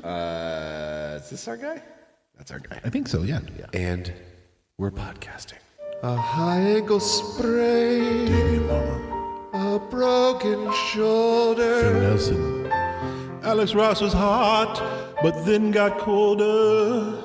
Is this our guy? That's our guy. I think so, yeah. And we're podcasting. A high ankle sprain, Damien Mama. a broken Phil shoulder. Nelson. Alex Ross was hot, but then got colder.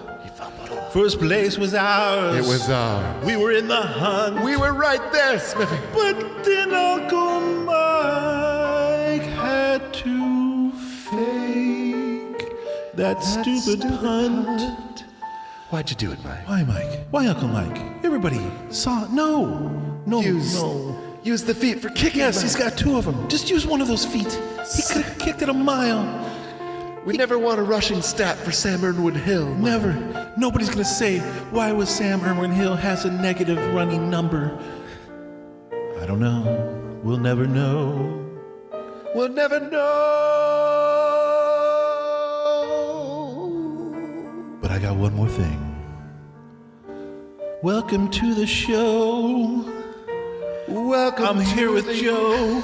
First place was ours. It was ours. We were in the hunt. We were right there, Smithy. But then Uncle Mike had to fake that stupid punt. Why'd you do it, Mike? Why, Mike? Why, Uncle Mike? Everybody saw it. No. Use the feet for kicking. Yes, Mike. he's got two of them. Just use one of those feet. He could have kicked it a mile. We never want a rushing stat for Sam Irwin Hill. Mike. Never. Nobody's going to say, why was Sam Irwin Hill has a negative running number? I don't know. We'll never know. We'll never know. But I got one more thing. Welcome to the show. Welcome. I'm here with Joe,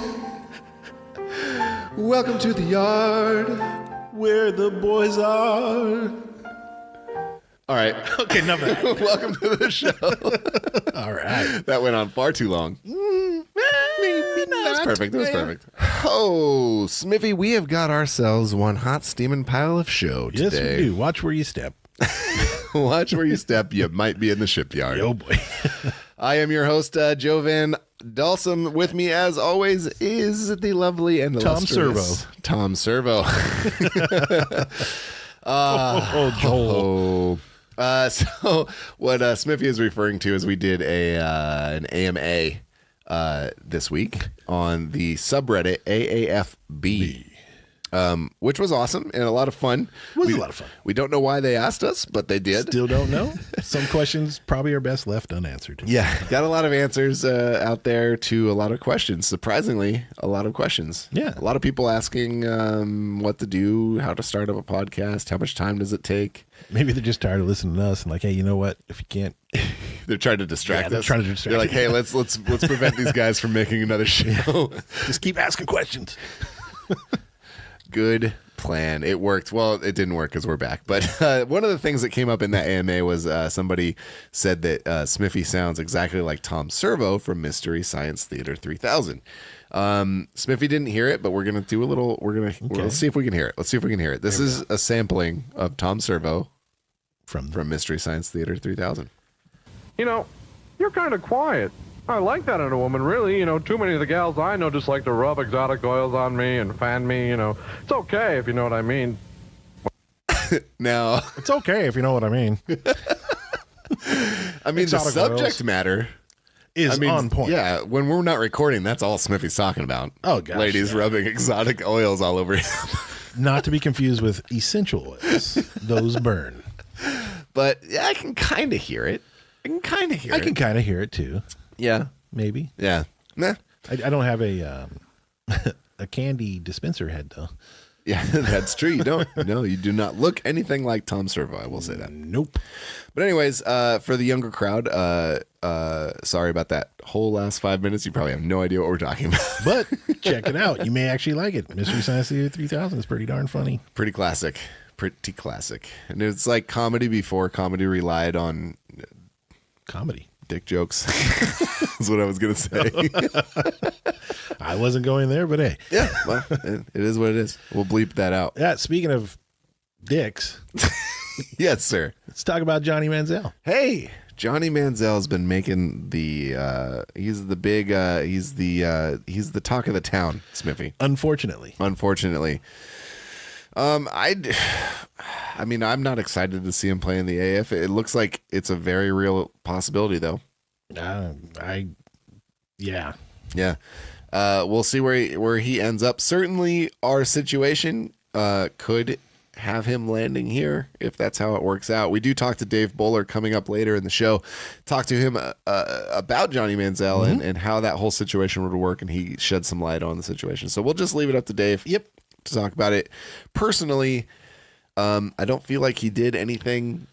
Welcome to the yard. where the boys are. All right. Okay, enough of that. Welcome to the show. All right. That went on far too long. Maybe not. That's perfect. That was perfect. Oh, Smithy, we have got ourselves one hot steaming pile of show Yes, today. we do. Watch where you step. Watch where you step. You might be in the shipyard. Oh, boy. I am your host, Joe Van Dalsum. With me, as always, is the lovely and Tom illustrious Tom Servo. Joel. So what Smithy is referring to is we did an AMA this week on the subreddit AAFB. Which was awesome and a lot of fun. It was a lot of fun. We don't know why they asked us, but they did. Still don't know. Some questions probably are best left unanswered. Yeah, got a lot of answers out there to a lot of questions. Surprisingly, a lot of questions. Yeah. A lot of people asking what to do, how to start up a podcast, how much time does it take. Maybe they're just tired of listening to us and like, hey, you know what? If you can't, They're trying to distract us. they're trying to distract They're like, you. hey, let's prevent these guys from making another show. just keep asking questions. Good plan. It worked. Well, it didn't work because we're back. But one of the things that came up in that AMA was somebody said that Smithy sounds exactly like Tom Servo from Mystery Science Theater 3000. Smithy didn't hear it, but we're gonna do a little. Let's see if we can hear it. Let's see if we can hear it. This is a sampling of Tom Servo From Mystery Science Theater 3000. You know, you're kind of quiet. I like that in a woman, really. You know, too many of the gals I know just like to rub exotic oils on me and fan me, you know. It's okay if you know what I mean. Now, It's okay if you know what I mean. I mean, the Exotic subject oils. matter Is on point. Yeah, when we're not recording, that's all Smithy's talking about. Oh, gosh, ladies yeah. rubbing exotic oils all over him. Not to be confused with essential oils. Those burn. But yeah, I can kind of hear it. I can kind of hear I it. can kind of hear it too. Yeah. Maybe. Yeah. Nah. I don't have a a candy dispenser head though. Yeah, that's true. You don't. No, you do not look anything like Tom Servo. I will say that. Nope. But anyways, for the younger crowd, sorry about that whole last 5 minutes. You probably have no idea what we're talking about. But check it out. You may actually like it. Mystery Science Theater 3000 is pretty darn funny. Pretty classic. Pretty classic. And it's like comedy before comedy relied on Comedy. dick jokes. Is what I was going to say. I wasn't going there, but hey. Yeah, well, it is what it is. We'll bleep that out. Yeah, speaking of dicks, Yes, sir. let's talk about Johnny Manziel. Hey, Johnny Manziel's been making the he's the big he's the talk of the town, Smithy. Unfortunately. I mean, I'm not excited to see him play in the AF. It looks like it's a very real possibility, though. Yeah. Yeah. We'll see where he ends up. Certainly, our situation could have him landing here if that's how it works out. We do talk to Dave Boller coming up later in the show. Talk to him about Johnny Manziel and how that whole situation would work, and he shed some light on the situation. So we'll just leave it up to Dave. Yep. To talk about it. Personally, I don't feel like he did anything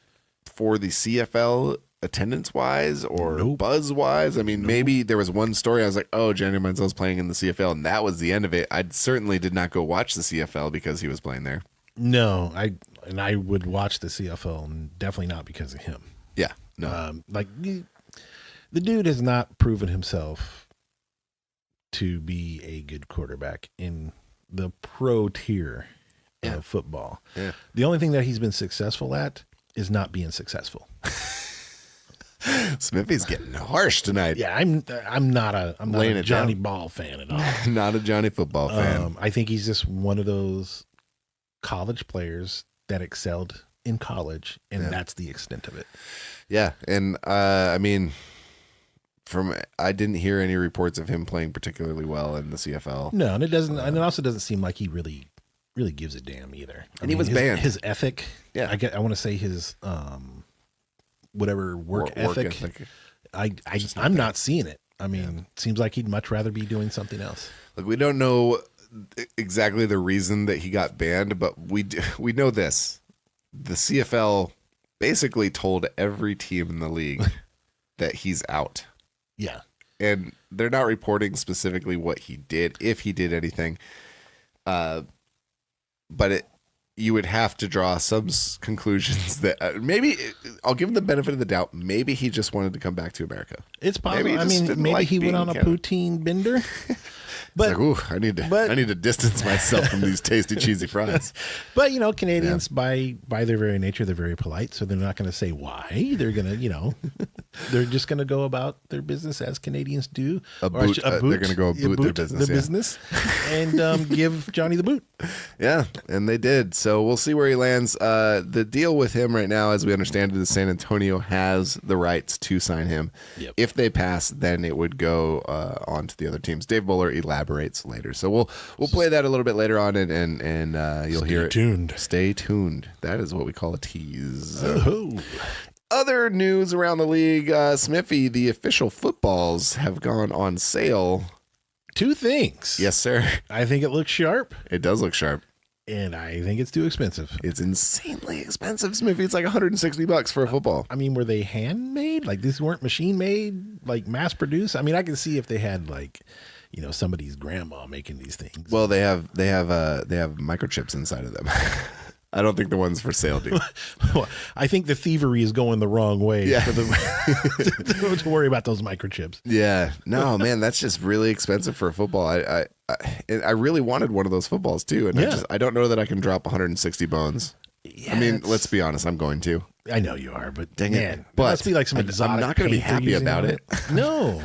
for the CFL attendance-wise or buzz-wise. I mean, maybe there was one story I was like, oh, Johnny Manziel's playing in the CFL, and that was the end of it. I certainly did not go watch the CFL because he was playing there. No, and I would watch the CFL, and definitely not because of him. Yeah. No. The dude has not proven himself to be a good quarterback in the pro tier of football. Yeah. The only thing that he's been successful at is not being successful. Smithy's getting harsh tonight. Yeah, I'm not a Johnny Ball fan at all. Not a Johnny football fan. I think he's just one of those college players that excelled in college, and that's the extent of it. Yeah, and I mean, I didn't hear any reports of him playing particularly well in the CFL. No, and it doesn't. And it also doesn't seem like he really gives a damn either. He was banned. His ethic. Yeah, I want to say his whatever work ethic. I'm not seeing it. I mean, it seems like he'd much rather be doing something else. Look, we don't know exactly the reason that he got banned, but we know this: the CFL basically told every team in the league that he's out. Yeah. And they're not reporting specifically what he did, if he did anything. But you would have to draw some conclusions that maybe I'll give him the benefit of the doubt. Maybe he just wanted to come back to America. It's possible. Maybe he went on a poutine bender. But it's like, I need to distance myself from these tasty, cheesy fries. But Canadians by their very nature, they're very polite, so they're not going to say why. They're going to, they're just going to go about their business as Canadians do. They're going to go boot their business, and give Johnny the boot. Yeah, and they did. So we'll see where he lands. The deal with him right now, as we understand it, is San Antonio has the rights to sign him. Yep. If they pass, then it would go on to the other teams. Dave Boller elaborates later, so we'll play that a little bit later on, and you'll hear it. Stay tuned. That is what we call a tease. Other news around the league, Smithy, the official footballs have gone on sale. 2 things. Yes, sir. I think it looks sharp. It does look sharp. And I think it's too expensive. It's insanely expensive, Smithy. It's like $160 for a football. I mean, were they handmade? Like, these weren't machine made, like mass produced? I mean, I can see if they had like, somebody's grandma making these things. Well, they have microchips inside of them. I don't think the ones for sale do. Well, I think the thievery is going the wrong way for them to worry about those microchips. Yeah. No, man, that's just really expensive for a football. I really wanted one of those footballs too, and I don't know that I can drop 160 bones. Yeah, I mean, let's be honest, I'm going to. I know you are, but dang man, it. But must be like some exotic. I'm not going to be happy about it. No,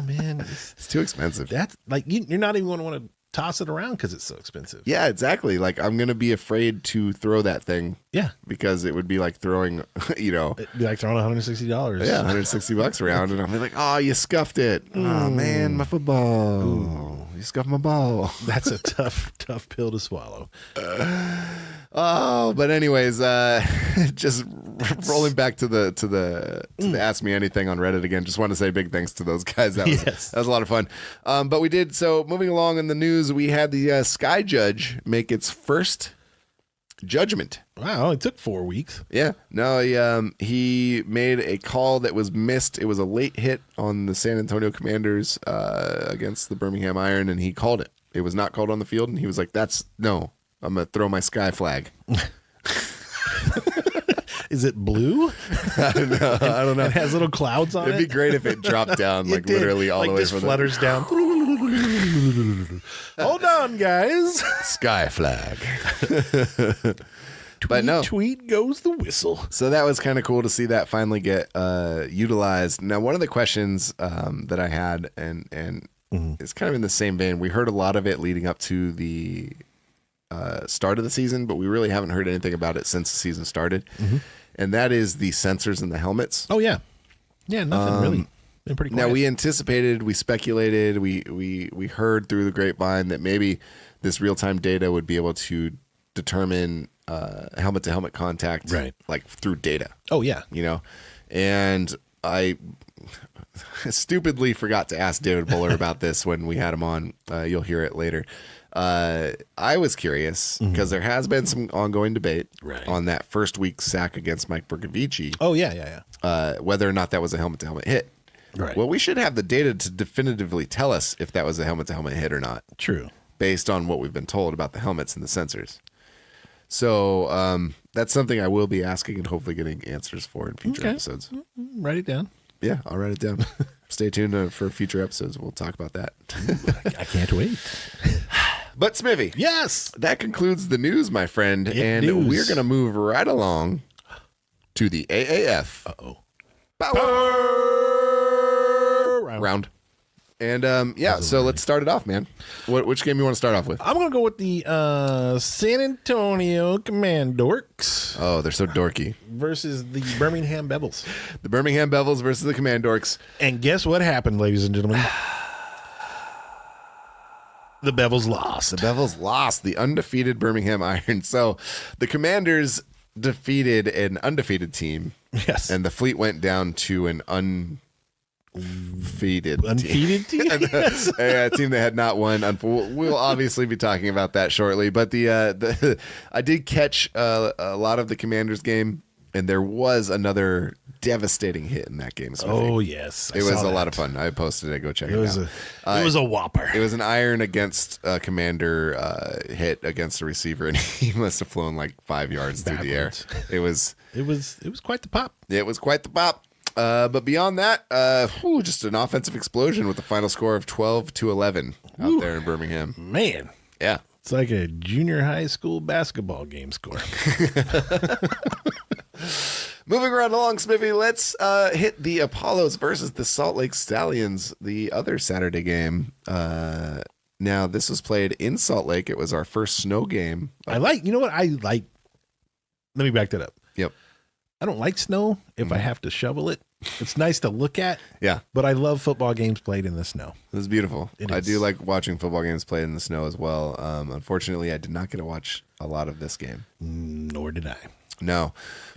man, it's too expensive. That's like you're not even going to want to toss it around because it's so expensive. Yeah, exactly. Like, I'm going to be afraid to throw that thing. Yeah. Because it would be like throwing, It'd be like throwing $160. Yeah, $160 around. And I'll be like, oh, you scuffed it. Oh, man, my football. Ooh. You scuffed my ball. That's a tough pill to swallow. But anyways, just rolling back to the Ask Me Anything on Reddit again. Just want to say big thanks to those guys. That was a lot of fun. But we did. So moving along in the news, we had the Sky Judge make its first judgment. Wow, it took 4 weeks. Yeah. No, he made a call that was missed. It was a late hit on the San Antonio Commanders against the Birmingham Iron, and he called it. It was not called on the field, and he was like, I'm going to throw my sky flag. Is it blue? I don't know. It has little clouds on it. It'd be great if it dropped down, like literally all the way from flutters down. Hold on, guys. Sky flag. But no. Tweet goes the whistle. So that was kind of cool to see that finally get utilized. Now, one of the questions that I had, and it's kind of in the same vein, we heard a lot of it leading up to the start of the season, but we really haven't heard anything about it since the season started. And that is the sensors in the helmets. Oh, yeah. Yeah, nothing really. Been pretty quiet. Now, we anticipated, we speculated, we heard through the grapevine that maybe this real-time data would be able to determine helmet-to-helmet contact, right, like through data. Oh, yeah. And I stupidly forgot to ask David Boller about this when we had him on. You'll hear it later. I was curious because there has been some ongoing debate on that first week sack against Mike Bercovici. Oh, yeah. Whether or not that was a helmet-to-helmet hit. Right. Well, we should have the data to definitively tell us if that was a helmet-to-helmet hit or not. True. Based on what we've been told about the helmets and the sensors. So that's something I will be asking and hopefully getting answers for in future episodes. Write it down. Yeah, I'll write it down. Stay tuned for future episodes. We'll talk about that. I can't wait. But Smithy, Yes. that concludes the news, my friend. News. We're going to move right along to the AAF Power Round. And so let's start it off, man. Which game you want to start off with? I'm going to go with the San Antonio Commandorks Oh, they're so dorky. versus the Birmingham Bevels. The Birmingham Bevels versus the Commandorks. And guess what happened, ladies and gentlemen? The Bevels lost. The Bevels lost, the undefeated Birmingham Iron. So the Commanders defeated an undefeated team. Yes. And the Fleet went down to an undefeated team. Yes. A team that had not won. We'll obviously be talking about that shortly. But I did catch a lot of the Commanders game, and there was another devastating hit in that game. Smithy. Oh, yes. It was a lot of fun. I posted it. Go check it out. It was a whopper. It was an iron against a Commander hit against a receiver, and he must have flown like 5 yards through the air. It was quite the pop. It was quite the pop. But beyond that, just an offensive explosion with the final score of 12-11 out there in Birmingham. Man. Yeah. It's like a junior high school basketball game score. Moving right along, Smithy, let's hit the Apollos versus the Salt Lake Stallions, the other Saturday game. Now, this was played in Salt Lake. It was our first snow game. You know what I like? Let me back that up. Yep. I don't like snow if I have to shovel it. It's nice to look at. Yeah. But I love football games played in the snow. It was beautiful. It I is. do like watching football games played in the snow as well. Unfortunately, I did not get to watch a lot of this game. Nor did I. No.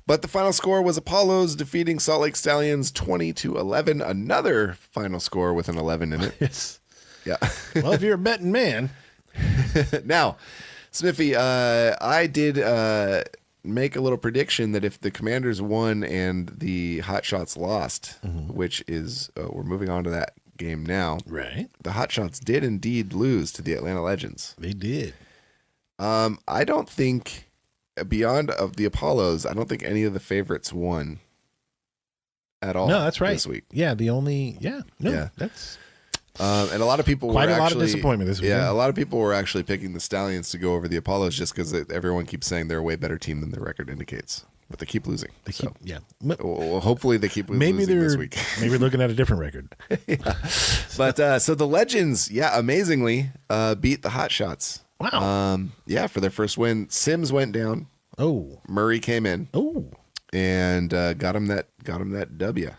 But the final score was Apollos defeating Salt Lake Stallions 20-11. Another final score with an 11 in it. Yes. Yeah. Well, if you're a betting man. Now, Smithy, I did make a little prediction that if the Commanders won and the Hot Shots lost, which is, we're moving on to that game now. Right. The Hot Shots did indeed lose to the Atlanta Legends. They did. I don't think, beyond of the Apollos, I don't think any of the favorites won at all. No, that's right. This week. Yeah, that's and a lot of people quite were a lot actually, of disappointment this week. Yeah, a lot of people were actually picking the Stallions to go over the Apollos just because everyone keeps saying they're a way better team than their record indicates. But they keep losing. Well, hopefully they keep losing this week. Maybe they're looking at a different record. Yeah. But so the Legends, amazingly beat the Hot Shots. Wow. For their first win. Sims went down. Oh. Murray came in. Oh. And got him that W.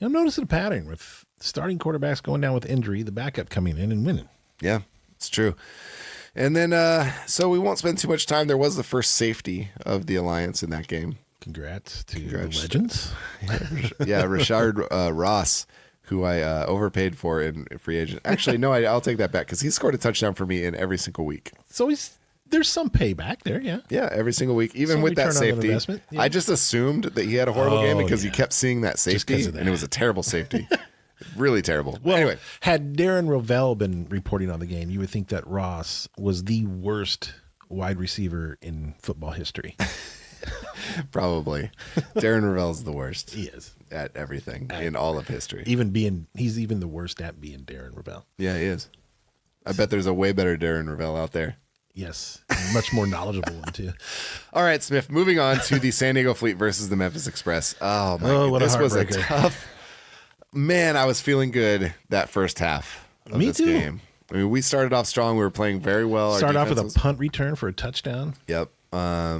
I'm noticing a pattern with starting quarterbacks going down with injury, the backup coming in and winning. Yeah, it's true. And then, so we won't spend too much time. There was the first safety of the Alliance in that game. Congrats to the Legends. Yeah, Rashard Ross, who I overpaid for in free agent. Actually, no, I'll take that back because he scored a touchdown for me in every single week. So there's some payback there, yeah. Yeah, every single week, even Some with that return on safety. investment, yeah. I just assumed that he had a horrible game because you kept seeing that safety, of that. and it was a terrible safety. Really terrible. Well, anyway, had Darren Rovell been reporting on the game, you would think that Ross was the worst wide receiver in football history. probably. Darren Rovell's the worst. He is. At everything in all of history. He's even the worst at being Darren Rovell. Yeah, he is. I bet there's a way better Darren Rovell out there. Yes. Much more knowledgeable one, too. All right, Smith, moving on to the San Diego Fleet versus the Memphis Express. Oh, my God. What This a was a heartbreaker. tough. Man, I was feeling good that first half of Me this too. game. I mean, we started off strong. We were playing very well. Our Start off with defense a punt return for a touchdown. Yep.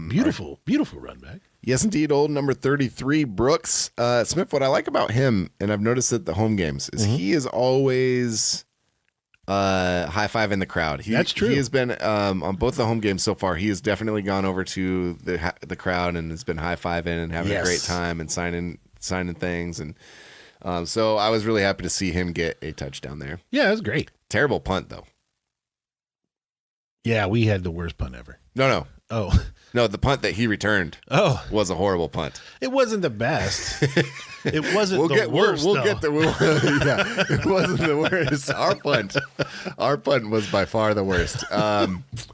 Beautiful run back. Yes, indeed. Old number 33, Brooks. Smith, what I like about him, and I've noticed at the home games, is he is always high-fiving the crowd. That's true. He has been, on both the home games so far, he has definitely gone over to the crowd and has been high-fiving and having a great time and signing things. And so I was really happy to see him get a touchdown there. Yeah, it was great. Terrible punt, though. Yeah, we had the worst punt ever. No. Oh. No, the punt that he returned was a horrible punt. It wasn't the best. It wasn't worst. We'll get there. Yeah, it wasn't the worst. Our punt was by far the worst.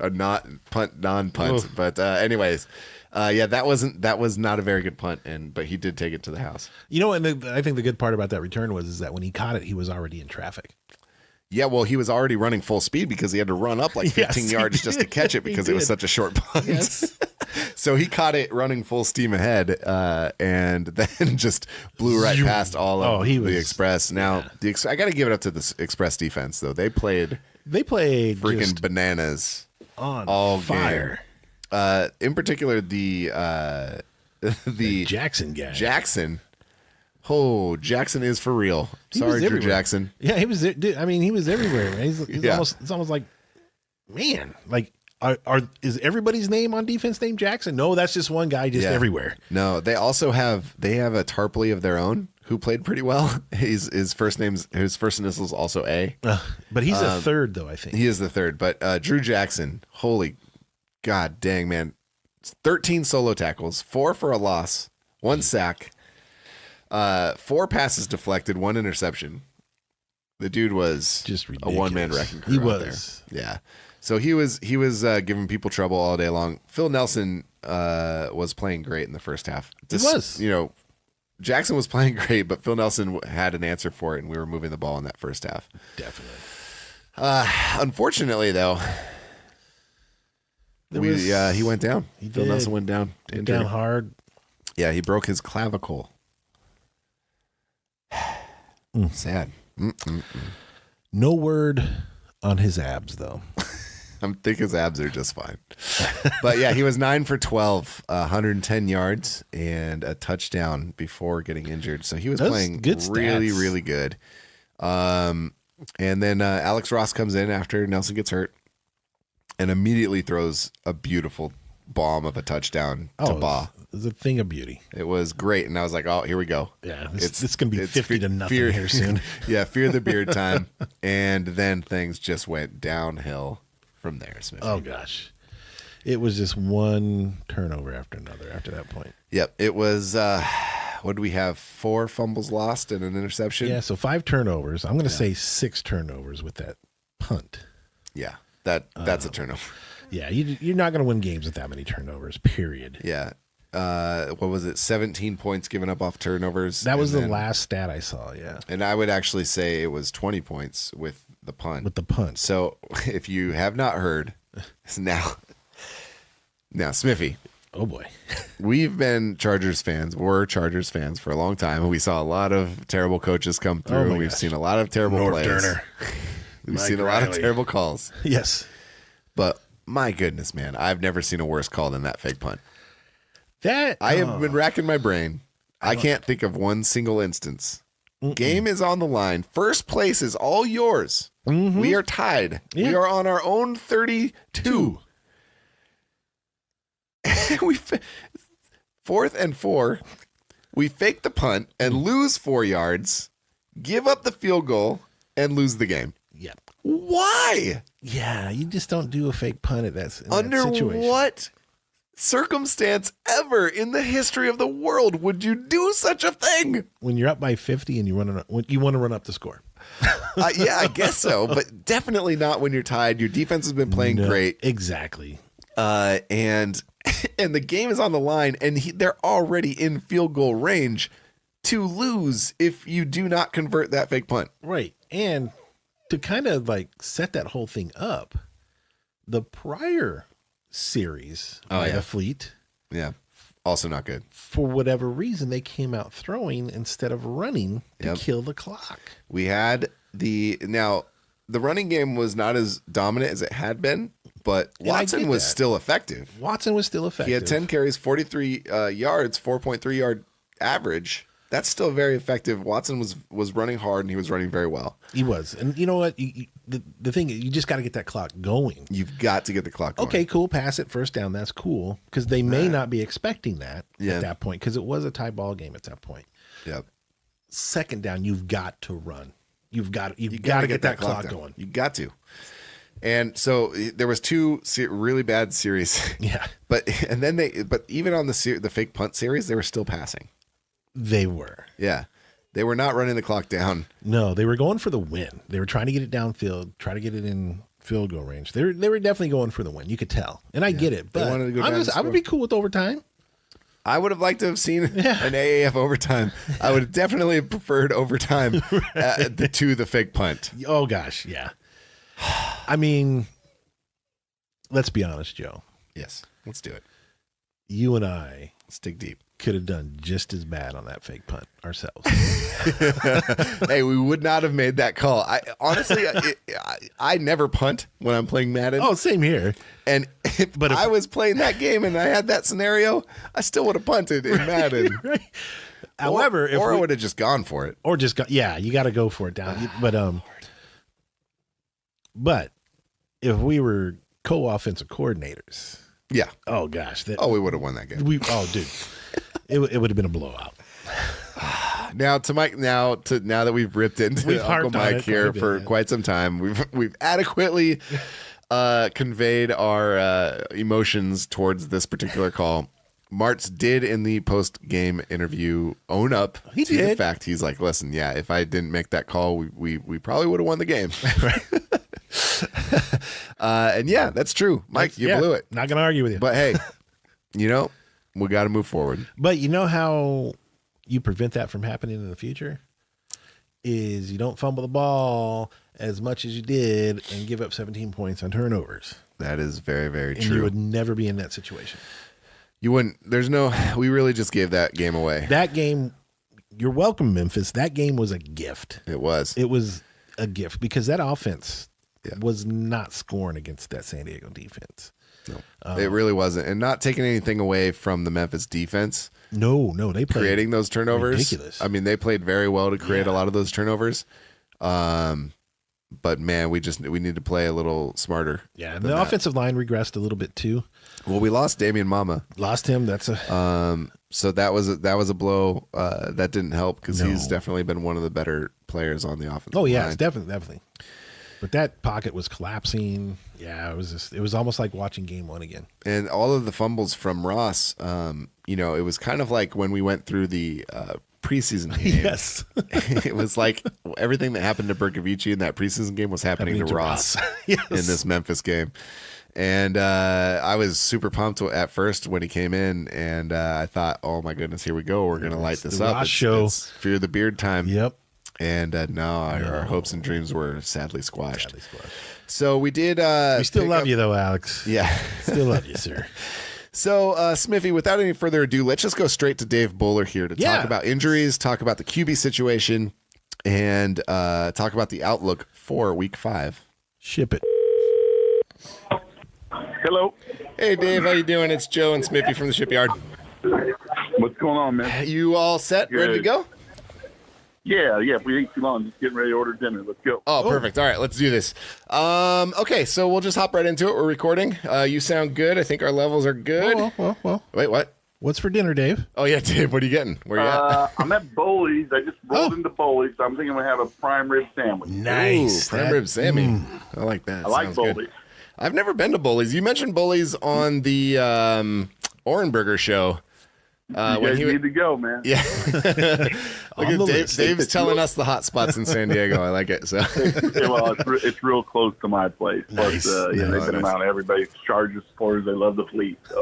Non-punt. But anyways, that was not a very good punt, but he did take it to the house. You know, and I think the good part about that return was that when he caught it, he was already in traffic. Yeah, well, he was already running full speed because he had to run up like 15 yards just to catch it because it was such a short punt. Yes. So he caught it running full steam ahead and then just blew right past all of the Express. Now, I got to give it up to the Express defense, though. They played freaking bananas on all fire. Game. In particular, the Jackson guy. Jackson. Oh, Jackson is for real. Sorry, Drew Jackson. Yeah, he was. Dude, I mean, he was everywhere. Man. He's it's almost like, man, like, is everybody's name on defense named Jackson? No, that's just one guy just everywhere. No, they also have a Tarpley of their own who played pretty well. His first initials also A. But he's a third though, I think. He is the third. But Drew Jackson, holy god dang, man. 13 solo tackles, 4 for a loss, 1 sack. 4 passes deflected, 1 interception. The dude was just a one-man wrecking crew. He out was. there. Yeah. So he was giving people trouble all day long. Phil Nelson was playing great in the first half. He was. You know, Jackson was playing great, but Phil Nelson had an answer for it, and we were moving the ball in that first half. Definitely. Unfortunately, though, he went down. Phil Nelson went down. Went down hard. Yeah, he broke his clavicle. Sad. No word on his abs, though. I think his abs are just fine. But yeah, he was 9 for 12, 110 yards and a touchdown before getting injured. So he was playing good really, stats. really good. And then Alex Ross comes in after Nelson gets hurt and immediately throws a beautiful bomb of a touchdown to Ba. It's a thing of beauty. It was great, and I was like, "Oh, here we go." Yeah, it's going to be 50-0 here soon. Yeah, fear the beard time, and then things just went downhill from there. Smithy. Oh gosh, it was just one turnover after another. After that point, yep, it was. What do we have? 4 fumbles lost and an interception. Yeah, so 5 turnovers. I'm going to say 6 turnovers with that punt. Yeah, that's a turnover. Yeah, you're not going to win games with that many turnovers. Period. Yeah. What was it? 17 points given up off turnovers. That was the last stat I saw. Yeah, and I would actually say it was 20 points with the punt. So if you have not heard, now, Smithy. Oh boy, we've been Chargers fans. We're Chargers fans for a long time. We saw a lot of terrible coaches come through. We've seen a lot of terrible plays. Turner. We've seen a lot of terrible calls. Yes, but my goodness, man, I've never seen a worse call than that fake punt. I have been racking my brain. I can't think of one single instance. Game is on the line. First place is all yours. Mm-hmm. We are tied. Yeah. We are on our own 32. We 4th and 4. We fake the punt and lose 4 yards, give up the field goal, and lose the game. Yep. Why? Yeah, you just don't do a fake punt at that Under situation. What circumstance ever in the history of the world would you do such a thing? When you're up by 50 and you want to run up the score. Yeah, I guess so, but definitely not when you're tied. Your defense has been playing great. Exactly. And the game is on the line, and they're already in field goal range to lose if you do not convert that fake punt. Right. And to kind of like set that whole thing up, the prior series by the Fleet. Yeah. Also not good. For whatever reason, they came out throwing instead of running to kill the clock. We had the running game was not as dominant as it had been, but Watson was still effective. He had 10 carries, 43 yards, 4.3 yard average. That's still very effective. Watson was running hard, and he was running very well. He was. And you know what? The thing is, you just got to get that clock going. You've got to get the clock going. Okay, cool. Pass it, first down. That's cool. Because they may not be expecting that at that point, because it was a tie ball game at that point. Yep. Second down, you've got to run. You've got to get that clock going. You got to. And so there was two really bad series. Yeah. But even on the fake punt series, they were still passing. They were. Yeah. They were not running the clock down. No, they were going for the win. They were trying to get it downfield, try to get it in field goal range. They were definitely going for the win. You could tell. And I get it. But wanted to go down and I would score. be cool with overtime. I would have liked to have seen an AAF overtime. I would have definitely preferred overtime to the fake punt. Oh, gosh. Yeah. I mean, let's be honest, Joe. Yes. Let's do it. You and I Let's dig deep. could have done just as bad on that fake punt ourselves. Hey, we would not have made that call. I never punt when I'm playing Madden. Oh, same here. And if I was playing that game and I had that scenario, I still would have punted in Madden. Right. However, I would have just gone for it. Or just you got to go for it down. But if we were co-offensive coordinators, Yeah. oh gosh, we would have won that game. Dude, it would have been a blowout. Now that we've ripped into We've Uncle harped on Mike it here quite a bit, for yeah. quite some time, we've adequately conveyed our emotions towards this particular call. Martz did in the post-game interview own up to the fact he's like, listen, yeah, if I didn't make that call, we probably would have won the game. And yeah, that's true. Mike, you blew it. Not going to argue with you. But hey, we got to move forward. But you know how you prevent that from happening in the future? Is you don't fumble the ball as much as you did and give up 17 points on turnovers. That is very, very And true. you would never be in that situation. You wouldn't. We really just gave that game away. That game, you're welcome, Memphis. That game was a gift. It was. It was a gift because that offense was not scoring against that San Diego defense. No, it really wasn't. And not taking anything away from the Memphis defense. No, they played Creating those turnovers. ridiculous. I mean, they played very well to create a lot of those turnovers. But man, we need to play a little smarter. Yeah, and the offensive line regressed a little bit too. Well, we lost Damian Mama. Lost him. That's a So that was a blow. That didn't help because he's definitely been one of the better players on the offensive line. it's definitely. But that pocket was collapsing. Yeah, it was almost like watching game one again. And all of the fumbles from Ross, it was kind of like when we went through the preseason game. Yes. It was like everything that happened to Berkovici in that preseason game was happening to Ross Yes. in this Memphis game. And I was super pumped at first when he came in, and I thought, oh my goodness, here we go. We're going to light this the up. Ross show. It's Fear the Beard time. Yep. And no, our hopes and dreams were sadly squashed. Sadly squashed. So we did. We still love you though, Alex. Yeah. Still love you, sir. So, Smithy, without any further ado, let's just go straight to Dave Boller here to talk about injuries, talk about the QB situation, and talk about the outlook for Week 5. Ship it. Hello. Hey, Dave, how you doing? It's Joe and Smithy from the shipyard. What's going on, man? You all set? Ready to go? Yeah. If we ain't too long, just getting ready to order dinner. Let's go. Oh, perfect. All right, let's do this. Okay, so we'll just hop right into it. We're recording. You sound good. I think our levels are good. Well. Wait, what? What's for dinner, Dave? Oh, yeah, Dave, what are you getting? Where you at? I'm at Boley's. I just rolled into Boley's, so I'm thinking I'm going to have a prime rib sandwich. Nice. Ooh, prime rib Sammy. I like that. I like Sounds good. Boley's. I've never been to Bully's. You mentioned Bully's on the Orenberger show. You guys need to go, man. Yeah. Look at Dave's telling us the hot spots in San Diego. I like it. So, Well, it's real close to my place. Nice. Plus, they've been around. Everybody charges for it. They love the fleet. So.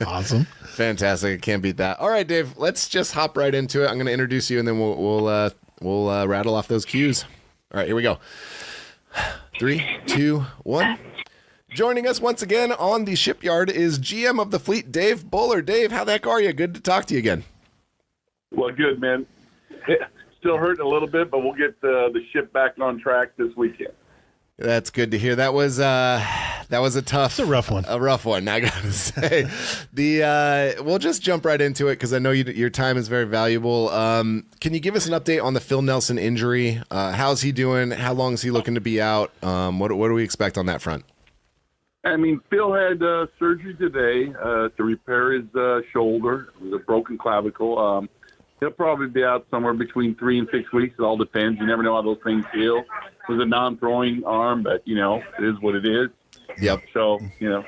Awesome. fantastic. I can't beat that. All right, Dave, let's just hop right into it. I'm going to introduce you, and then we'll rattle off those cues. All right, here we go. 3, 2, 1. Joining us once again on the shipyard is GM of the fleet, Dave Boller. Dave, how the heck are you? Good to talk to you again. Well, good, man. Still hurting a little bit, but we'll get the ship back on track this weekend. That's good to hear. That was a tough, It's a rough one. I gotta say. We'll just jump right into it because I know your time is very valuable. Can you give us an update on the Phil Nelson injury? How's he doing? How long is he looking to be out? What do we expect on that front? I mean, Phil had surgery today to repair his shoulder. It was a broken clavicle. He'll probably be out somewhere between 3 and 6 weeks. It all depends. You never know how those things heal. was a non-throwing arm, but you know, it is what it is. Yep. So you know,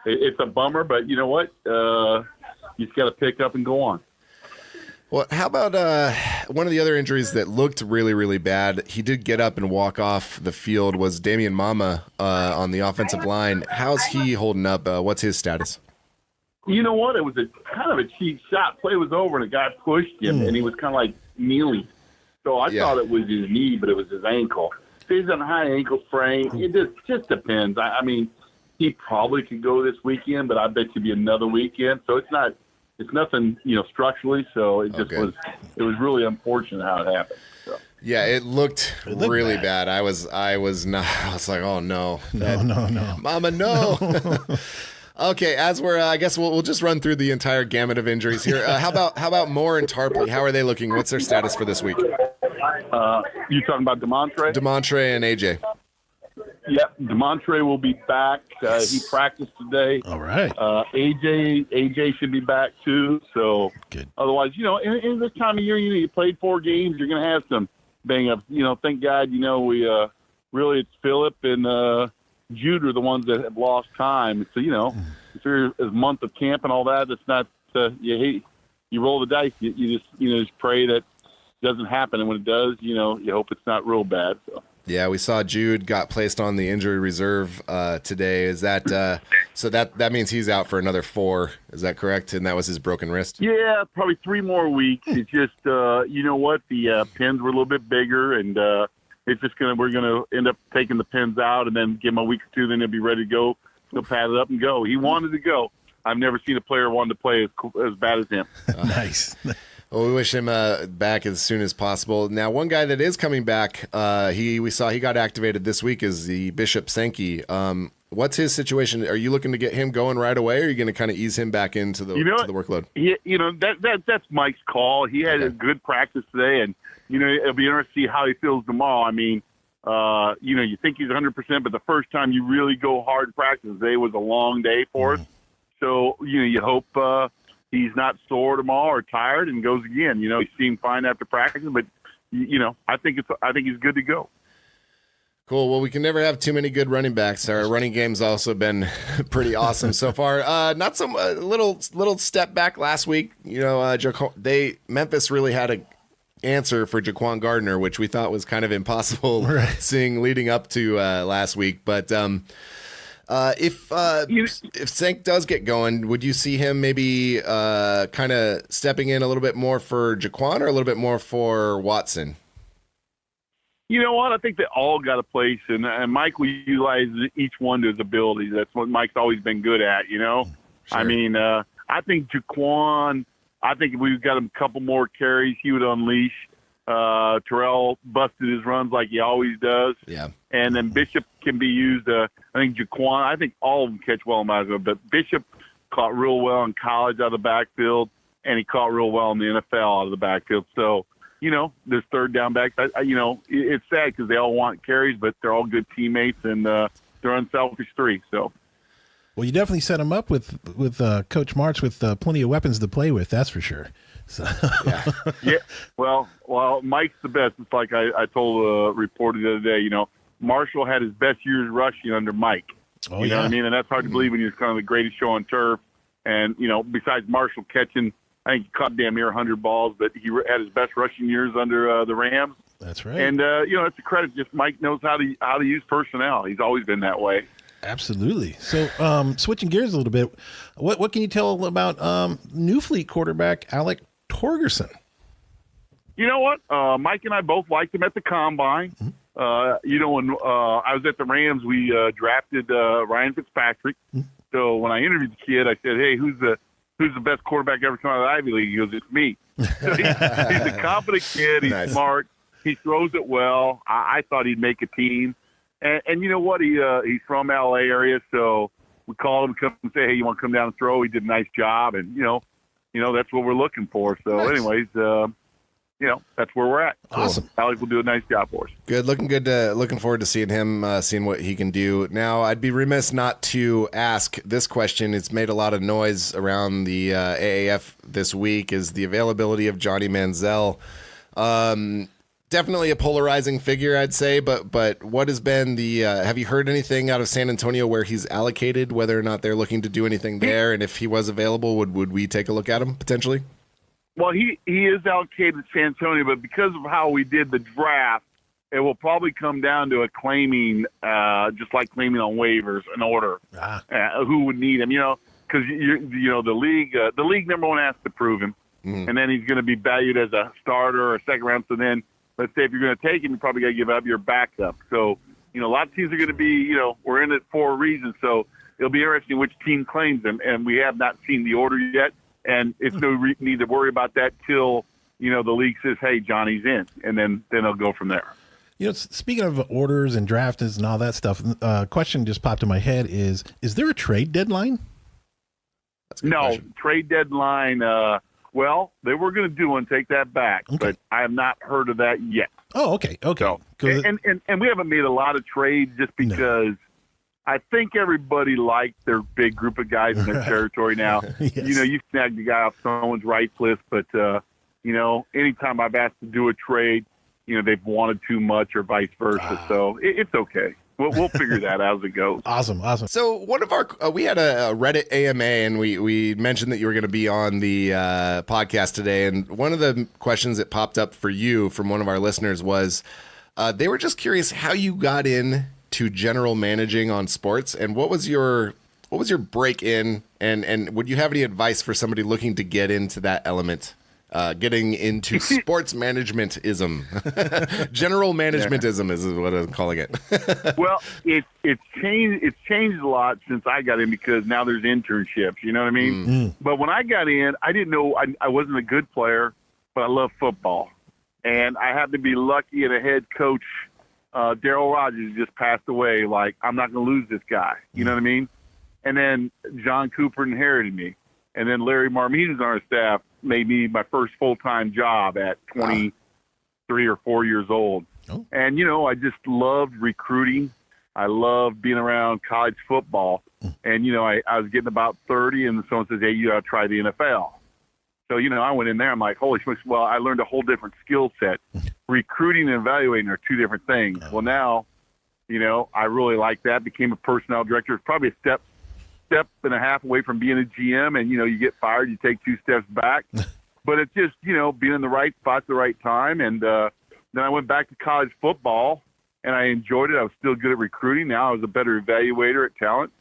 it's a bummer, but you know what? You just got to pick up and go on. Well, how about one of the other injuries that looked really, really bad? He did get up and walk off the field. Was Damian Mama on the offensive line? How's he holding up? What's his status? You know what? It was a kind of a cheap shot. Play was over, and a guy pushed him, and he was kind of like kneeling. So I thought it was his knee, but it was his ankle. He's on a high ankle sprain. It just depends. I mean, he probably could go this weekend, but I bet you be another weekend. So it's nothing, you know, structurally. So it just was really unfortunate how it happened. So. Yeah, it looked really bad. I was like, oh no, No. Mama, no. Okay, as we're, I guess we'll just run through the entire gamut of injuries here. How about Moore and Tarpley? How are they looking? What's their status for this week? You talking about DeMontre? DeMontre and AJ. Yep, DeMontre will be back. He practiced today. All right. AJ should be back too. So Good. Otherwise, you know, in this time of year, you played 4 games. You're going to have some bang-ups. You know, thank God. You know, we really it's Phillip and Jude are the ones that have lost time. So you know, if you're a month of camp and all that, it's not. You roll the dice. You just pray that it doesn't happen, and when it does, you know, you hope it's not real bad. So. Yeah, we saw Jude got placed on the injury reserve today. Is that so? That means he's out for another 4. Is that correct? And that was his broken wrist. Yeah, probably 3 more weeks. It's just you know what, the pins were a little bit bigger, and it's just we're gonna end up taking the pins out, and then give him a week or 2, then he'll be ready to go. He'll pad it up and go. He wanted to go. I've never seen a player wanted to play as bad as him. Nice. Well, we wish him back as soon as possible. Now, one guy that is coming back, we saw he got activated this week, is the Bishop Sankey. What's his situation? Are you looking to get him going right away, or are you going to kind of ease him back into the to the workload? You know, that's Mike's call. He had a good practice today, and you know, it'll be interesting to see how he feels tomorrow. I mean, you know, you think he's 100%, but the first time you really go hard practice today was a long day for us. So you know, you hope he's not sore tomorrow or tired and goes again. You know, he seemed fine after practice, but you know, I think he's good to go. Cool. Well, we can never have too many good running backs. Our running game's also been pretty awesome so far. Not some little step back last week. You know, Memphis really had a answer for Jaquan Gardner, which we thought was kind of impossible seeing leading up to last week. But if Sank does get going, would you see him maybe kind of stepping in a little bit more for Jaquan or a little bit more for Watson? You know what? I think they all got a place, and Mike will utilize each one to his abilities. That's what Mike's always been good at, you know? Sure. I mean, I think Jaquan, if we've got him a couple more carries, he would unleash. Terrell busted his runs like he always does. Yeah. And then Bishop can be used. I think Jaquan, I think all of them catch well in my opinion, but Bishop caught real well in college out of the backfield, and he caught real well in the NFL out of the backfield. So, you know, this third down back, you know, it's sad because they all want carries, but they're all good teammates, and they're unselfish 3. So. Well, you definitely set him up with Coach March with plenty of weapons to play with. That's for sure. So. Yeah. Well, Mike's the best. It's like I told a reporter the other day. You know, Marshall had his best years rushing under Mike. Oh, you know what I mean? And that's hard to believe when you're kind of the greatest show on turf. And you know, besides Marshall catching, I think he caught damn near 100 balls, but he had his best rushing years under the Rams. That's right. And you know, it's a credit. Just Mike knows how to use personnel. He's always been that way. Absolutely. So, switching gears a little bit, what can you tell about New Fleet quarterback Alec Torgersen? You know what? Mike and I both liked him at the combine. You know, when I was at the Rams, we drafted Ryan Fitzpatrick. So when I interviewed the kid, I said, "Hey, who's the best quarterback ever come out of the Ivy League?" He goes, "It's me." So he's a confident kid. He's smart. He throws it well. I thought he'd make a team. And you know what? He's from LA area, so we called him to come and say, "Hey, you want to come down and throw?" He did a nice job, and you know that's what we're looking for. So, anyways, you know, that's where we're at. Awesome. So Alex will do a nice job for us. Good. Looking forward to seeing him, seeing what he can do. Now, I'd be remiss not to ask this question. It's made a lot of noise around the AAF this week, is the availability of Johnny Manziel. definitely a polarizing figure, I'd say. But what has been the? Have you heard anything out of San Antonio where he's allocated? Whether or not they're looking to do anything there, and if he was available, would we take a look at him potentially? Well, he is allocated to San Antonio, but because of how we did the draft, it will probably come down to a claiming, just like claiming on waivers, an order. Who would need him? Because the league number one has to prove him, and then he's going to be valued as a starter or a second round. So then, let's say if you're going to take him, you probably got to give up your backup. So a lot of teams are going to be, we're in it for a reason. So it'll be interesting which team claims him, and we have not seen the order yet. And it's no need to worry about that till, the league says, hey, Johnny's in. And then it'll go from there. Speaking of orders and drafts and all that stuff, question just popped in my head is there a trade deadline? That's a good question. Trade deadline. Well, they were going to do one, take that back, but I have not heard of that yet. Oh, okay. So, and we haven't made a lot of trades just because I think everybody likes their big group of guys in their territory now. Yes. You snag the guy off someone's rights list, but, anytime I've asked to do a trade, they've wanted too much or vice versa. So it's okay. We'll figure that out as it goes. Awesome. So one of our we had a Reddit AMA, and we mentioned that you were going to be on the podcast today. And one of the questions that popped up for you from one of our listeners was they were just curious how you got in to general managing on sports, and what was your break in, and would you have any advice for somebody looking to get into that element? Getting into sports managementism. General managementism is what I'm calling it. Well, it's changed. It's changed a lot since I got in because now there's internships. You know what I mean? Mm. But when I got in, I didn't know I wasn't a good player, but I love football, and I happened to be lucky. And a head coach, Darryl Rogers, just passed away. Like, I'm not going to lose this guy. You know what I mean? And then John Cooper inherited me, and then Larry Marmine, who's on our staff, made me my first full-time job at 23 or 4 years old. Oh. And, I just loved recruiting. I loved being around college football. And, I was getting about 30, and someone says, hey, you got to try the NFL. So, I went in there. I'm like, holy smokes. Well, I learned a whole different skill set. Recruiting and evaluating are two different things. Well, now, I really like that. Became a personnel director. It's probably a step and a half away from being a GM, and you get fired, you take 2 steps back. But it's just being in the right spot at the right time. And then I went back to college football, and I enjoyed it. I was still good at recruiting. Now I was a better evaluator at talent.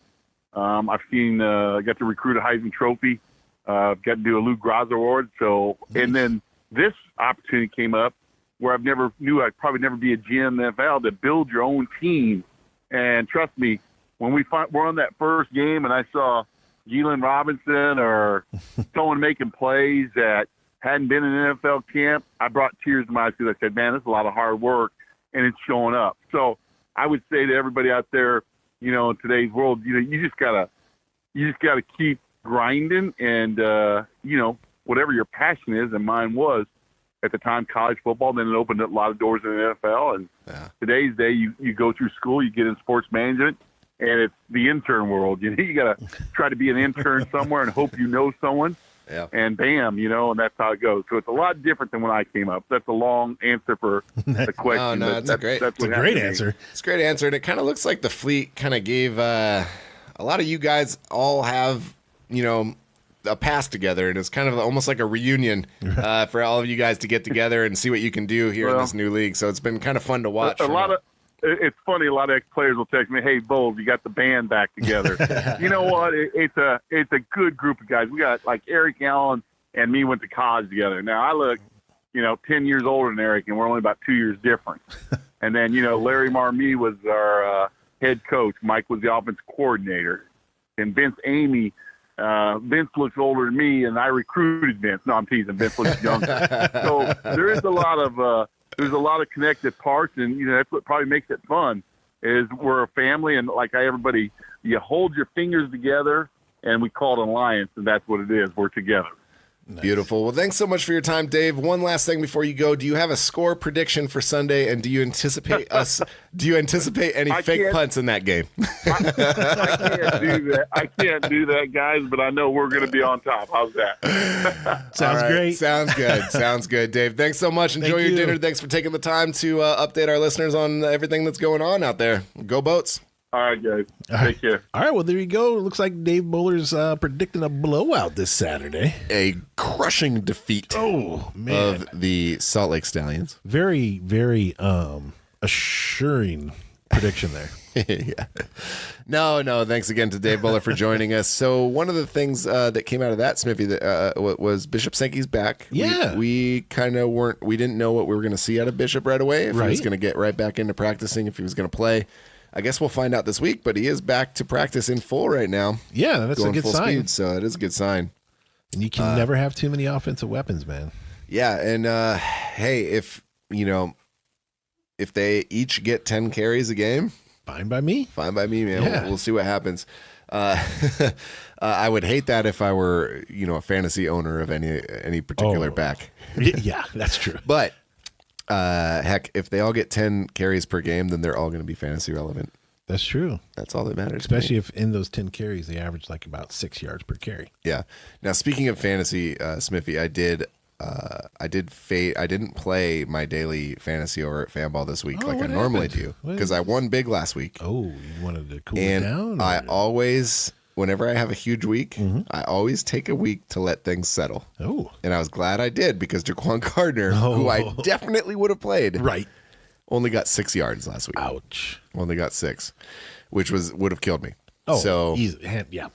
I've got to recruit a Heisman Trophy. Got to do a Lou Groza Award. So, and then this opportunity came up where knew I'd probably never be a GM in the NFL, to build your own team. And trust me, when we're on that first game and I saw Galen Robinson or someone making plays that hadn't been in an NFL camp, I brought tears to my eyes because I said, man, this is a lot of hard work, and it's showing up. So I would say to everybody out there, in today's world, you just gotta keep grinding, and whatever your passion is, and mine was at the time college football. Then it opened up a lot of doors in the NFL, and today's day, you go through school, you get in sports management. And it's the intern world. You got to try to be an intern somewhere and hope you know someone. Yeah. And bam, and that's how it goes. So it's a lot different than when I came up. That's a long answer for the question. No, that's a great answer. It's a great answer. And it kind of looks like the fleet kind of gave a lot of you guys all have, a past together. And it's kind of almost like a reunion for all of you guys to get together and see what you can do here in this new league. So it's been kind of fun to watch. It's funny. A lot of ex-players will text me, "Hey, Bowles, you got the band back together." You know what? It's a good group of guys. We got like Eric Allen and me went to college together. Now I look, 10 years older than Eric, and we're only about 2 years different. And then Larry Marmie was our head coach. Mike was the offensive coordinator, and Vince Amy. Vince looks older than me, and I recruited Vince. No, I'm teasing. Vince looks younger. So there is a lot of. There's a lot of connected parts, and that's what probably makes it fun. Is we're a family, and like everybody, you hold your fingers together, and we call it an alliance, and that's what it is. We're together. Nice. Beautiful. Well, thanks so much for your time, Dave. One last thing before you go. Do you have a score prediction for Sunday, and do you anticipate any fake punts in that game? I can't do that. I can't do that, guys, but I know we're going to be on top. How's that? Sounds great. Sounds good. Sounds good, Dave. Thanks so much. Enjoy your dinner. Thanks for taking the time to update our listeners on everything that's going on out there. Go Boats. All right, guys. Take care. All right, well, there you go. Looks like Dave Boller's predicting a blowout this Saturday. A crushing defeat Oh, man. of the Salt Lake Stallions. Very, very assuring prediction there. Yeah. No. Thanks again to Dave Boller for joining us. So one of the things that came out of that, Smithy, that was Bishop Sankey's back. Yeah. We kind of we didn't know what we were going to see out of Bishop right away. If he was Right. going to get right back into practicing, if he was going to play. I guess we'll find out this week, but he is back to practice in full right now. Yeah, that's Going a good full sign. speed, so it is a good sign. And you can never have too many offensive weapons, man. Yeah, and hey, if they each get 10 carries a game, Fine by me. fine by me, man. Yeah. We'll see what happens. I would hate that if I were, a fantasy owner of any particular back. Yeah, that's true. But heck, if they all get 10 carries per game, then they're all going to be fantasy relevant. That's true. That's all that matters. to me. Especially if in those 10 carries, they average like about 6 yards per carry. Yeah. Now, speaking of fantasy, Smithy, I didn't play my daily fantasy over at Fanball this week like I what normally happened? do because I won big last week. Oh, you wanted to cool it And down? I or- always, whenever I have a huge week, I always take a week to let things settle. Oh, And I was glad I did because Jaquan Gardner, who I definitely would have played, right. only got 6 yards last week. Ouch. Only got 6, which would have killed me. Oh, so yeah.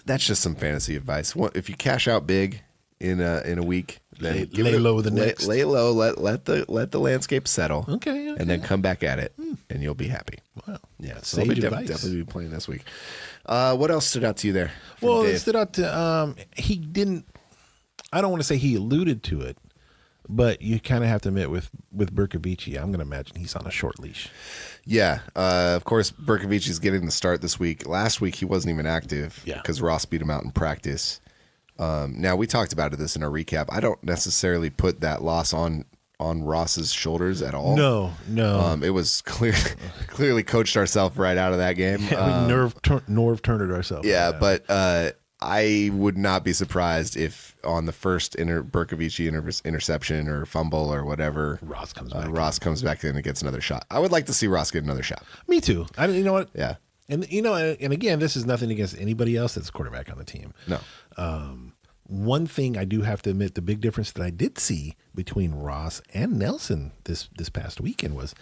that's just some fantasy advice. If you cash out big in a week, then give lay it low the next. Lay low. Let the landscape settle. Okay. And then come back at it, and you'll be happy. Wow. Yeah, so I'll Sage be advice. definitely be playing this week. What else stood out to you there? from Well, Dave? it stood out to he didn't. I don't want to say he alluded to it, but you kind of have to admit with Berkovici, I'm going to imagine he's on a short leash. Yeah, of course, Berkovici's getting the start this week. Last week, he wasn't even active because Ross beat him out in practice. Now, we talked about this in our recap. I don't necessarily put that loss on Ross's shoulders at all. No. It was clearly coached ourselves right out of that game. We Norv turned it ourselves. Yeah, but I would not be surprised if on the first Berkovici interception or fumble or whatever, Ross comes back. Ross comes back in and gets another shot. I would like to see Ross get another shot. Me too. You know what? Yeah. And and again, this is nothing against anybody else that's quarterback on the team. No. One thing I do have to admit, the big difference that I did see between Ross and Nelson this past weekend was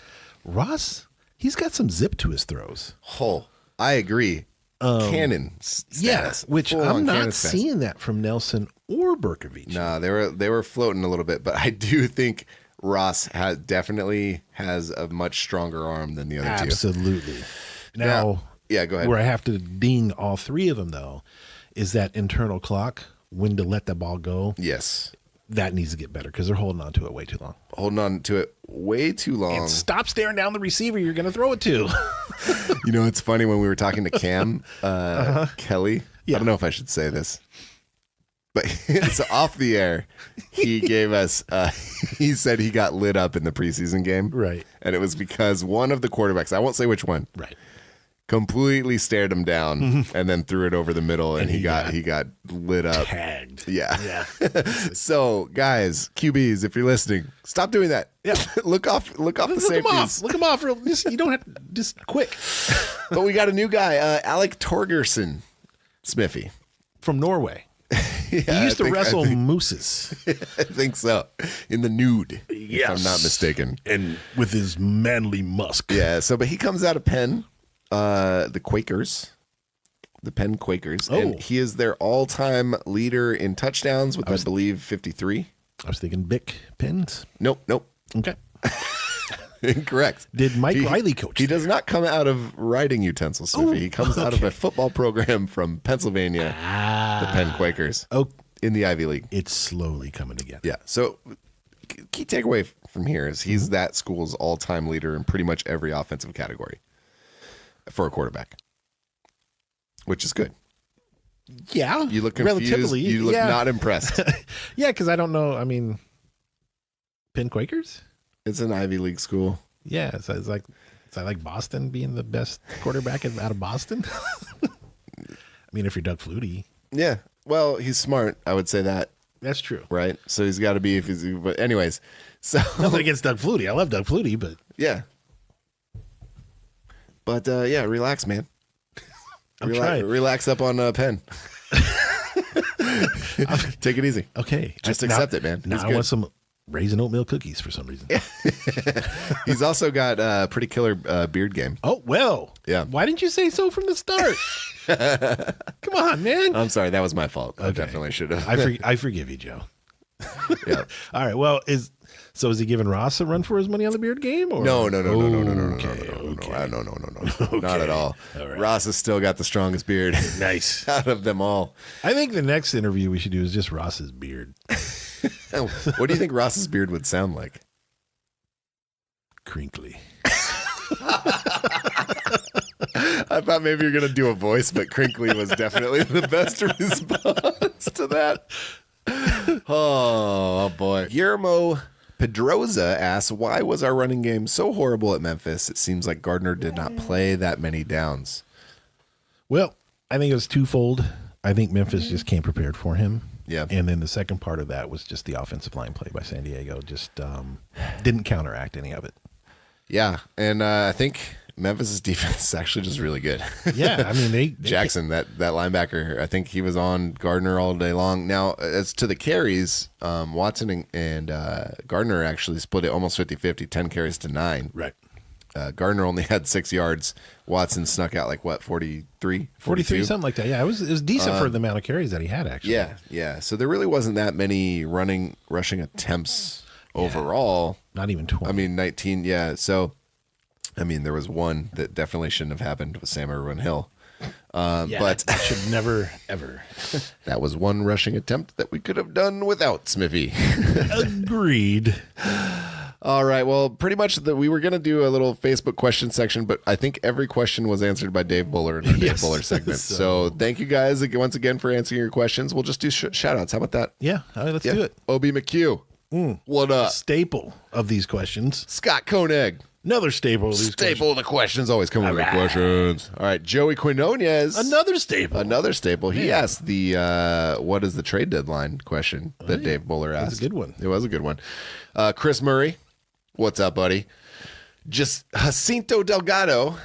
Ross, he's got some zip to his throws. Oh, I agree. Cannon status. Which Full-on I'm cannon not status. seeing that from Nelson or Berkovici. No, they were floating a little bit, but I do think Ross definitely has a much stronger arm than the other two. Absolutely. Now, yeah, go ahead. Where I have to ding all three of them, though, is that internal clock, when to let the ball go. Yes. That needs to get better because they're holding on to it way too long. Holding on to it way too long. And stop staring down the receiver you're going to throw it to. It's funny when we were talking to Cam Kelly. Yeah. I don't know if I should say this, but it's off the air. He gave us, he said he got lit up in the preseason game. Right. And it was because one of the quarterbacks, I won't say which one, Right. completely stared him down and then threw it over the middle and he got lit up. Tagged. Yeah. So, guys, QBs, if you're listening, stop doing that. Yeah. look off the Look him safeties. off. Look him off. You don't have to, just quick. But we got a new guy, Alec Torgersen, Smithy. From Norway. Yeah, He used to I wrestle think, mooses. I think so. In the nude, if I'm not mistaken. And with his manly musk. Yeah. So, but he comes out of Penn, the Quakers, the Penn Quakers, and he is their all-time leader in touchdowns with, I believe, 53. I was thinking Bic pins. Nope. Okay. Incorrect. Did Mike Riley coach? He does not come out of writing utensils, Smithy. He comes out of a football program from Pennsylvania, the Penn Quakers, in the Ivy League. It's slowly coming together. Yeah. So, key takeaway from here is he's that school's all-time leader in pretty much every offensive category for a quarterback, which is good. Yeah. You look confused. Relatively. You look yeah. not impressed. Yeah, because I don't know. I mean, Penn Quakers? It's an Ivy League school. Yeah. So it's like Boston being the best quarterback out of Boston? I mean, if you're Doug Flutie. Yeah. Well, he's smart. I would say that. That's true. Right. So he's got to be. But anyways, so Nothing against Doug Flutie. I love Doug Flutie, but yeah. But yeah, relax, man. I'm trying. Relax up on Penn. Take it easy. Okay. Just accept it, man. Now He's I good. want some raisin oatmeal cookies for some reason. He's also got a pretty killer beard game. Oh, well. Yeah. Why didn't you say so from the start? Come on, man. I'm sorry, that was my fault. I Okay. definitely should have. I forgive you, Joe. Yeah. All right. Well, is he giving Ross a run for his money on the beard game? Or? No. Okay. No. Not at all. All right. Ross has still got the strongest beard Nice. out of them all. I think the next interview we should do is just Ross's beard. What do you think Ross's beard would sound like? Crinkly. I thought maybe you were going to do a voice, but crinkly was definitely the best response to that. Oh, boy. Guillermo Pedroza asks, why was our running game so horrible at Memphis? It seems like Gardner did not play that many downs. Well, I think it was twofold. I think Memphis just came prepared for him. Yeah. And then the second part of that was just the offensive line play by San Diego. Just didn't counteract any of it. Yeah, and I think Memphis' defense is actually just really good. Yeah, I mean, they Jackson, that linebacker, I think he was on Gardner all day long. Now, as to the carries, Watson and Gardner actually split it almost 50-50, 10 carries to 9. Right. Gardner only had 6 yards. Watson snuck out like, what, 43? 43, something like that. Yeah, it was decent for the amount of carries that he had, actually. Yeah. So there really wasn't that many rushing attempts overall. Not even 20. I mean, 19, yeah. So, I mean, there was one that definitely shouldn't have happened with Sam Irwin-Hill. But that should never, ever. that was one rushing attempt that we could have done without Smithy. Agreed. All right. Well, pretty much we were going to do a little Facebook question section, but I think every question was answered by Dave Boller in our Dave Boller segment. So thank you guys once again for answering your questions. We'll just do shout outs. How about that? Yeah, all right, let's do it. Obi McHugh. What up? Staple of these questions. Scott Koenig. Another staple of these Staple of the questions. Always come with the questions. All right. Joey Quinones. questions. Another staple. Another staple. He asked the what is the trade deadline question that Dave Boller asked. That was a good one. It was a good one. Chris Murray. What's up, buddy? Just Jacinto Delgado.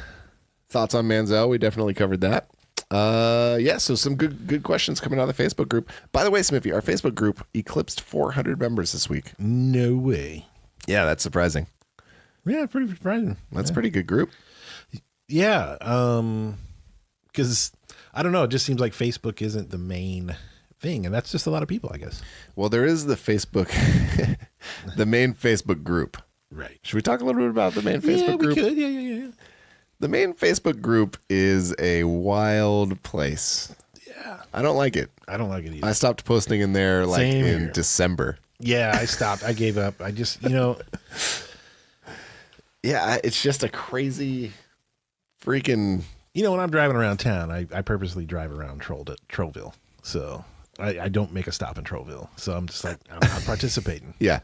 Thoughts on Manziel? We definitely covered that. Yeah, so some good questions coming out of the Facebook group. By the way, Smithy, our Facebook group eclipsed 400 members this week. No way. Yeah, that's surprising. Yeah, pretty surprising. That's a pretty good group. Yeah, because I don't know. It just seems like Facebook isn't the main thing, and that's just a lot of people, I guess. Well, there is the Facebook, the main Facebook group. Right. Should we talk a little bit about the main Facebook group? We could. Yeah. The main Facebook group is a wild place. Yeah. I don't like it. I don't like it either. I stopped posting in there like Same in here. December. Yeah, I stopped. I gave up. I just, Yeah, it's just a crazy freaking... when I'm driving around town, I purposely drive around Trollville. So I don't make a stop in Trollville. So I'm just like, I'm not participating. Yeah.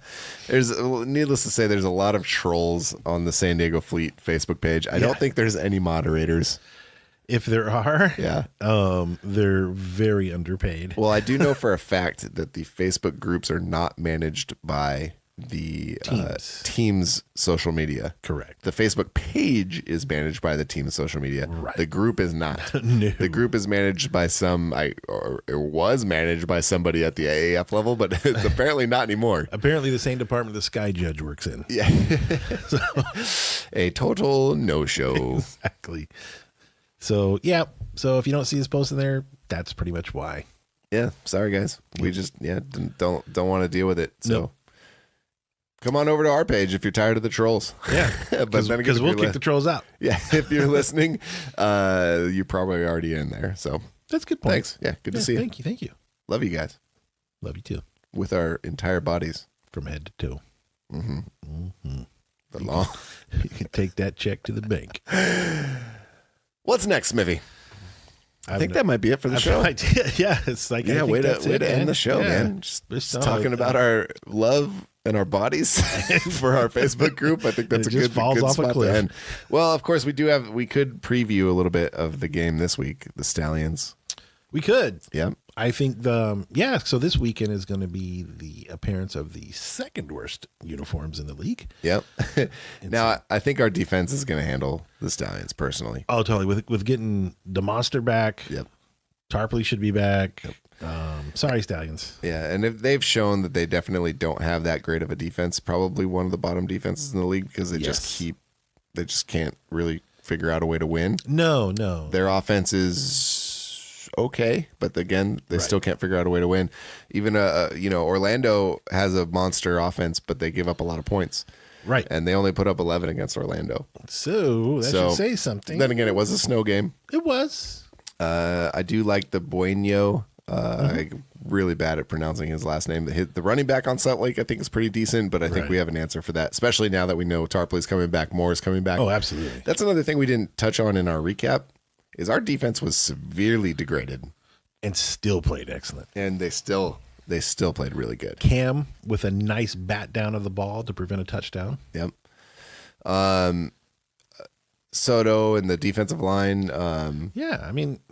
Needless to say, there's a lot of trolls on the San Diego Fleet Facebook page. I don't think there's any moderators. If there are, Yeah. they're very underpaid. Well, I do know for a fact that the Facebook groups are not managed by the team's social media. Correct. The Facebook page is managed by the team's social media. Right. The group is not. No. The group is managed by or it was managed by somebody at the AAF level, but it's apparently not anymore. Apparently the same department the Sky Judge works in. Yeah. A total no-show. Exactly. So, yeah. So if you don't see us posting there, that's pretty much why. Yeah. Sorry, guys. We just don't want to deal with it. So. Nope. Come on over to our page if you're tired of the trolls. Yeah. But then again, Because if we'll you're kick the trolls out. Yeah, if you're listening, you're probably already in there. So That's a good point. thanks. Yeah, good to see you. Thank you. Love you guys Love you too. with our entire bodies. From head to toe. The law. You can take that check to the bank. What's next, Smithy? I think that might be it for the show. Yeah, it's like Yeah, way to man. end the show, Yeah. man. Just talking about our love and our bodies for our Facebook group. I think that's a good falls off a spot cliff. to end. Well, of course, we could preview a little bit of the game this week, the Stallions. We could. Yeah. I think so this weekend is going to be the appearance of the second worst uniforms in the league. Yep. Now, I think our defense is going to handle the Stallions personally. Oh, totally. With getting the monster back. Yep. Tarpley should be back. Sorry, Stallions. Yeah, and if they've shown that they definitely don't have that great of a defense, probably one of the bottom defenses in the league because they just can't really figure out a way to win. No. Their offense is okay, but again, they still can't figure out a way to win. Even Orlando has a monster offense, but they give up a lot of points. Right. And they only put up 11 against Orlando. So that should say something. Then again, it was a snow game. It was. I do like the Bueno. I'm really bad at pronouncing his last name. The running back on Salt Lake, I think, is pretty decent, but I think we have an answer for that, especially now that we know Tarpley's coming back, Moore's coming back. Oh, absolutely. That's another thing we didn't touch on in our recap, is our defense was severely degraded. And still played excellent. And they still played really good. Cam with a nice bat down of the ball to prevent a touchdown. Yep. Soto and the defensive line.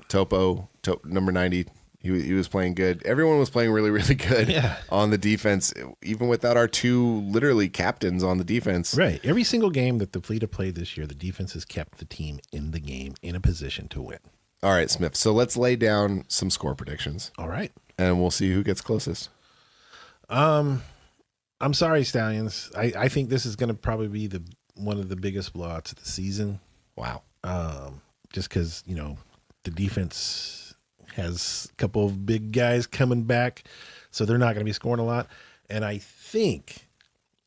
Topo, number 90. He was playing good. Everyone was playing really, really good on the defense, even without our two literally captains on the defense. Right. Every single game that the Fleet have played this year, the defense has kept the team in the game in a position to win. All right, Smith. So let's lay down some score predictions. All right. And we'll see who gets closest. I'm sorry, Stallions. I think this is going to probably be one of the biggest blowouts of the season. Wow. Just because, the defense has a couple of big guys coming back, so they're not going to be scoring a lot. And I think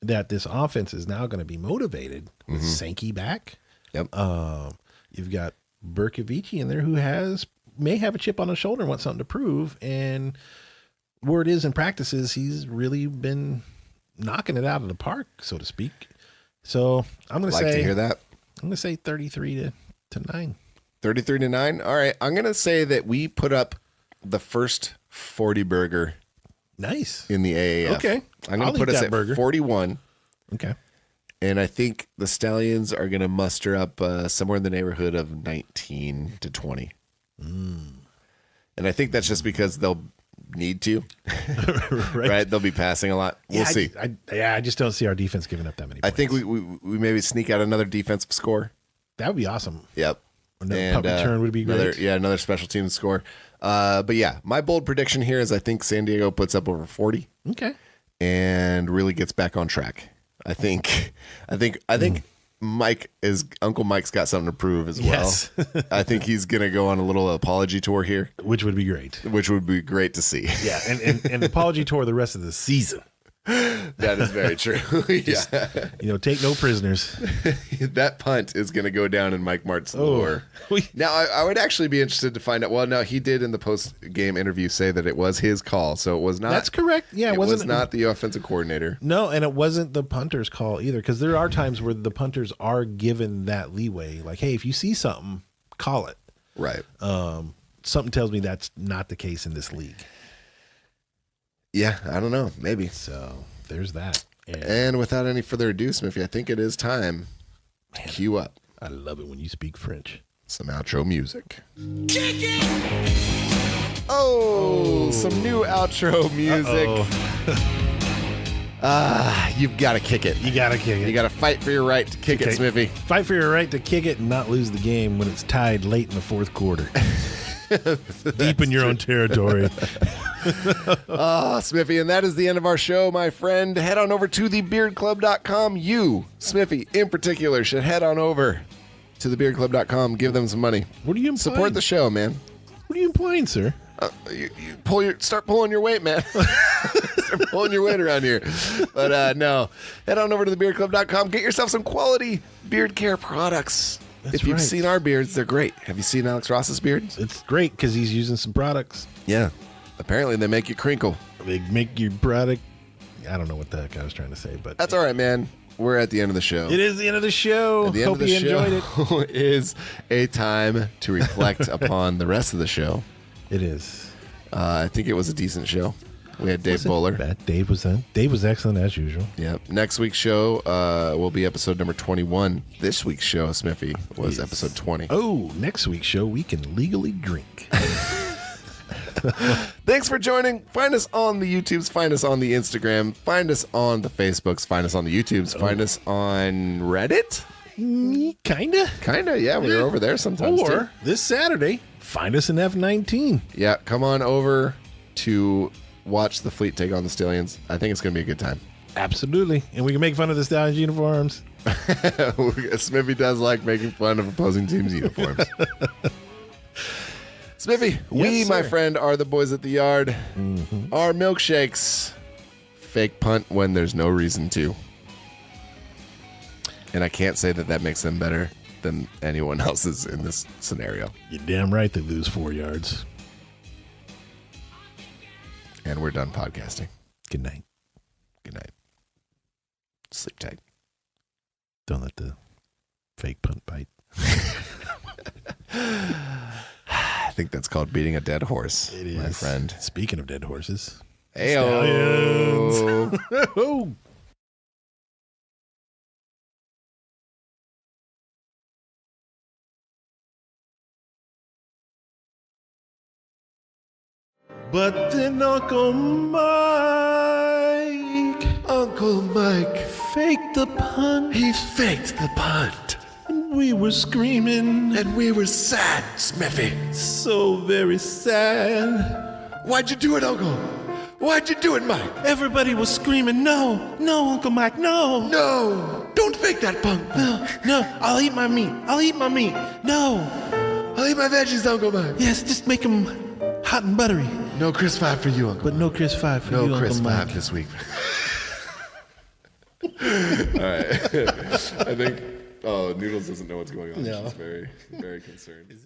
that this offense is now going to be motivated with Sankey back. Yep. You've got Berkovici in there who may have a chip on his shoulder and wants something to prove. And word is in practices, he's really been knocking it out of the park, so to speak. So I'm going to to hear that. I'm going to say 33-9. 33-9. All right. I'm going to say that we put up the first 40 burger. Nice. In the AAF. Okay. I'm going to put us at burger. 41. Okay. And I think the Stallions are going to muster up somewhere in the neighborhood of 19 to 20. And I think that's just because they'll need to. Right? They'll be passing a lot. We'll see. I just don't see our defense giving up that many points. I think we maybe sneak out another defensive score. That would be awesome. Yep. Another punt return would be great. Another special team score. But yeah, my bold prediction here is I think San Diego puts up over 40. Okay. And really gets back on track. I think Uncle Mike's got something to prove as well. Yes. I think he's going to go on a little apology tour here. Which would be great. Which would be great to see. Yeah, and apology tour the rest of the season. That is very true. Just, take no prisoners. That punt is going to go down in Mike Mart's lore. Now, I would actually be interested to find out. Well, no, he did in the post-game interview say that it was his call, so it was not. That's correct. Yeah, it was not the offensive coordinator. No, and it wasn't the punter's call either, because there are times where the punters are given that leeway. Like, hey, if you see something, call it. Right. Something tells me that's not the case in this league. Yeah, I don't know. Maybe. So there's that. And without any further ado, Smithy, I think it is time to cue up. I love it when you speak French. Some outro music. Kick it! Oh, some new outro music. You've got to kick it. You got to kick it. You got to fight for your right to kick it, Smithy. Fight for your right to kick it and not lose the game when it's tied late in the fourth quarter. Deep in your own territory. Smithy, and that is the end of our show, my friend. Head on over to thebeardclub.com. You, Smithy, in particular, should head on over to thebeardclub.com. Give them some money. What are you implying? Support the show, man. What are you implying, sir? Start pulling your weight, man. Start pulling your weight around here. But no, head on over to thebeardclub.com. Get yourself some quality beard care products. If you've seen our beards, they're great. Have you seen Alex Ross's beard? It's great because he's using some products. Yeah. Apparently, they make you crinkle. They make your product. I don't know what the heck I was trying to say, but that's all right, man. we're at the end of the show. It is the end of the show. At the end Hope of the you show enjoyed it. is a time to reflect upon the rest of the show. It is. I think it was a decent show. We had Dave Boller. Bad. Dave was in. Dave was excellent as usual. Yep. Next week's show will be episode number 21. This week's show, Smithy, was episode 20. Oh, next week's show we can legally drink. Thanks for joining. Find us on the YouTubes. Find us on the Instagram. Find us on the Facebooks. Find us on the YouTubes. Find us on Reddit. Kinda. Kinda, yeah. We're over there sometimes. Or too. this Saturday, find us in F19. Yeah, come on over to watch the Fleet take on the Stallions. I think it's going to be a good time. Absolutely. And we can make fun of the Stallions uniforms. Smithy does like making fun of opposing teams' uniforms. Smithy, we, sir. my friend, are the boys at the yard. Our milkshakes. Fake punt when there's no reason to. And I can't say that that makes them better than anyone else's in this scenario. You're damn right they lose 4 yards. And we're done podcasting. Good night. Good night. Sleep tight. Don't let the fake punt bite. I think that's called beating a dead horse, It is. my friend. Speaking of dead horses. Ayo. Oh. But then Uncle Mike faked the punt. He faked the punt. And we were screaming. And we were sad, Smithy. So very sad. Why'd you do it, Uncle? Why'd you do it, Mike? Everybody was screaming, no, no, Uncle Mike, no. No! Don't fake that punt. No, no, I'll eat my meat. I'll eat my meat. No. I'll eat my veggies, Uncle Mike. Yes, just make them hot and buttery. No Chris 5 for you, Uncle. But no Chris 5 for no you, Chris Uncle 5 Mike. this week. All right. I think, Noodles doesn't know what's going on. No. She's very, very concerned.